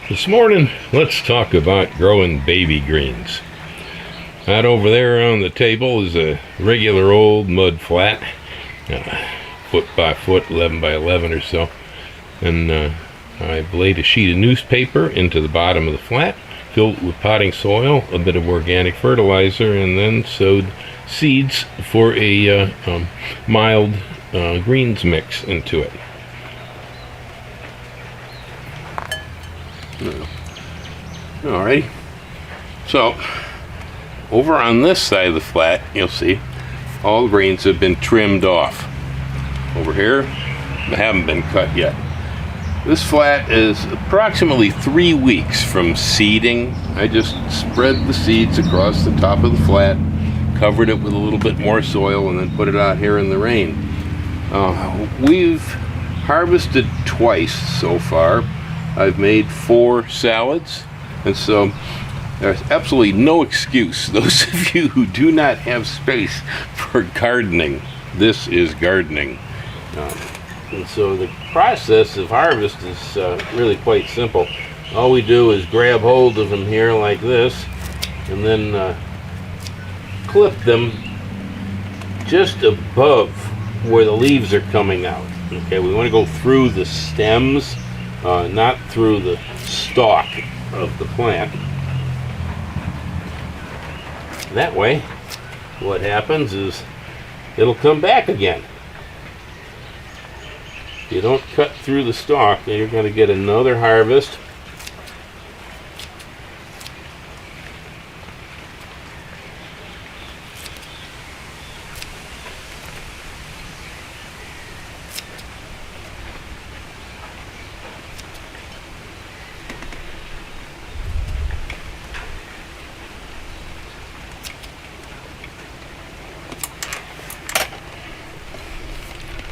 This morning, let's talk about growing baby greens. That over there on the table is a regular old mud flat, foot by foot, 11 by 11 or so. And I've laid a sheet of newspaper into the bottom of the flat, filled it with potting soil, a bit of organic fertilizer, and then sowed seeds for a mild greens mix into it. Alrighty, so over on this side of the flat, you'll see all the greens have been trimmed off. Over here, they haven't been cut yet. This flat is approximately 3 weeks from seeding. I just spread the seeds across the top of the flat, covered it with a little bit more soil, and then put it out here in the rain. We've harvested twice so far. I've made 4 salads, and so there's absolutely no excuse. Those of you who do not have space for gardening, this is gardening. And so the process of harvest is really quite simple. All we do is grab hold of them here like this, and then clip them just above where the leaves are coming out. Okay, we want to go through the stems, not through the stalk of the plant. That way, what happens is it'll come back again. If you don't cut through the stalk, then you're going to get another harvest.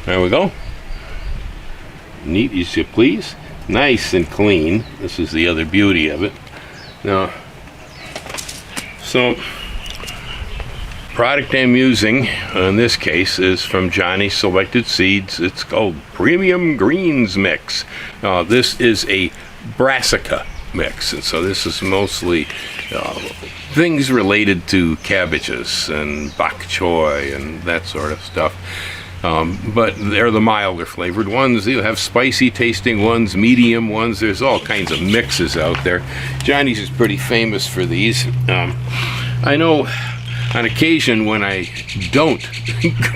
There we go. Neat as you please. Nice and clean. This is the other beauty of it. Now, so product I'm using in this case is from Johnny Selected Seeds. It's called Premium Greens Mix. This is a brassica mix, and so this is mostly things related to cabbages and bok choy and that sort of stuff. But they're the milder flavored ones. You have spicy tasting ones, medium ones. There's all kinds of mixes out there. Johnny's is pretty famous for these. I know on occasion when I don't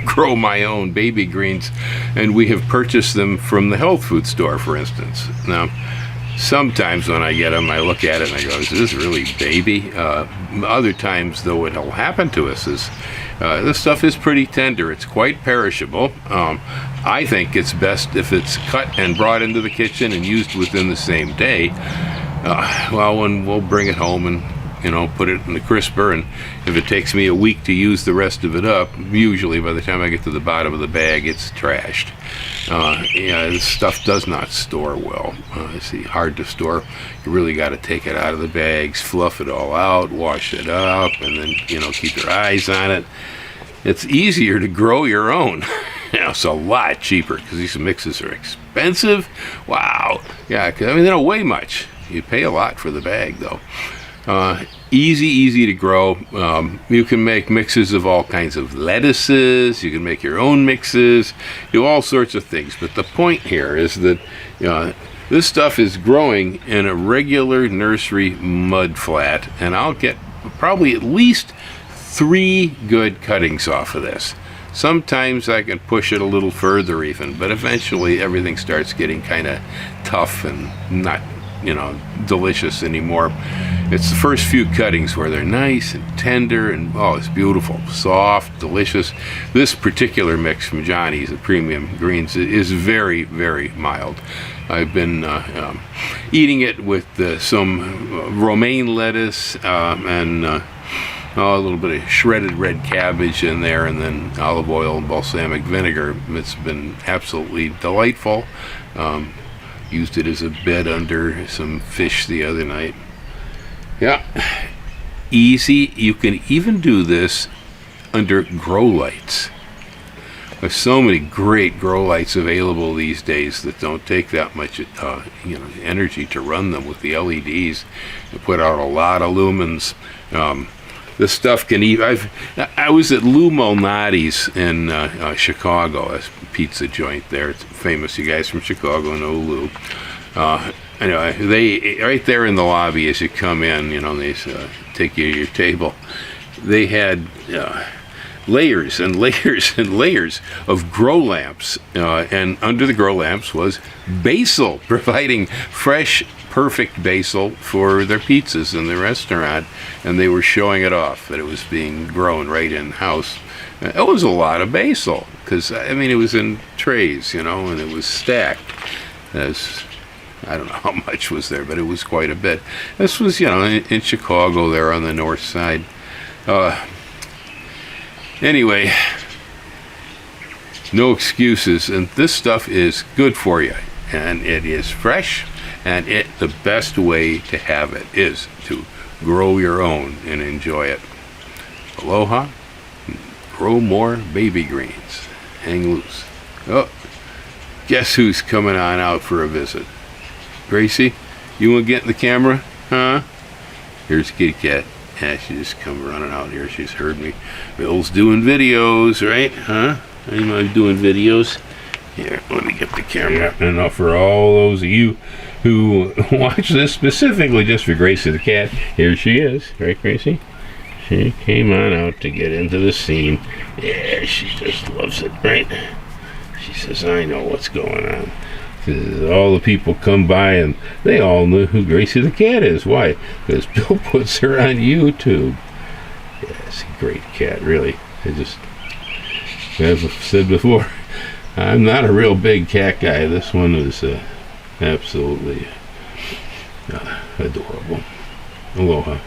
grow my own baby greens, and we have purchased them from the health food store, for instance. Now, sometimes when I get them, I look at it and I go, is this really baby? Other times, though, what'll happen to us is this stuff is pretty tender. It's quite perishable. I think it's best if it's cut and brought into the kitchen and used within the same day. When we'll bring it home and put it in the crisper, and if it takes me a week to use the rest of it up, usually by the time I get to the bottom of the bag, it's trashed. This stuff does not store well. It's hard to store. You really got to take it out of the bags, fluff it all out, wash it up, and then keep your eyes on it. It's easier to grow your own. It's a lot cheaper because these mixes are expensive. Wow. Yeah, they don't weigh much. You pay a lot for the bag, though. Easy to grow. You can make mixes of all kinds of lettuces. You can make your own mixes, do all sorts of things. But the point here is that this stuff is growing in a regular nursery mud flat, and I'll get probably at least 3 good cuttings off of this. Sometimes I can push it a little further even, but eventually everything starts getting kind of tough and not delicious anymore. It's the first few cuttings where they're nice and tender and it's beautiful, soft, delicious. This particular mix from Johnny's, the Premium Greens, is very, very mild. I've been eating it with some romaine lettuce and a little bit of shredded red cabbage in there, and then olive oil and balsamic vinegar. It's been absolutely delightful. Used it as a bed under some fish the other night. Yeah, easy. You can even do this under grow lights. There's so many great grow lights available these days that don't take that much energy to run them with the LEDs. They put out a lot of lumens. This stuff can even. I was at Lou Malnati's in Chicago, a pizza joint there. It's famous. You guys from Chicago know Lou. Anyway, they right there in the lobby as you come in, they take you to your table. They had layers and layers and layers of grow lamps, and under the grow lamps was basil, providing fresh, perfect basil for their pizzas in the restaurant, and they were showing it off that it was being grown right in house. It was a lot of basil because it was in trays, and it was stacked. I don't know how much was there, but it was quite a bit. This was, in Chicago there on the north side. Anyway, no excuses, and this stuff is good for you, and it is fresh, and the best way to have it is to grow your own and enjoy it. Aloha, grow more baby greens. Hang loose. Oh, guess who's coming on out for a visit? Gracie, you want to get in the camera? Huh? Here's Kitty Cat. Yeah, she just come running out here. She's heard me. Bill's doing videos, right? Huh? I'm doing videos. Here, let me get the camera. And now for all those of you who watch this specifically just for Gracie the cat, here she is. Right, Gracie? She came on out to get into the scene. Yeah, she just loves it, right? She says, I know what's going on. All the people come by and they all know who Gracie the cat is. Why? Because Bill puts her on YouTube. Yeah, it's a great cat, really. As I've said before, I'm not a real big cat guy. This one is absolutely adorable. Aloha.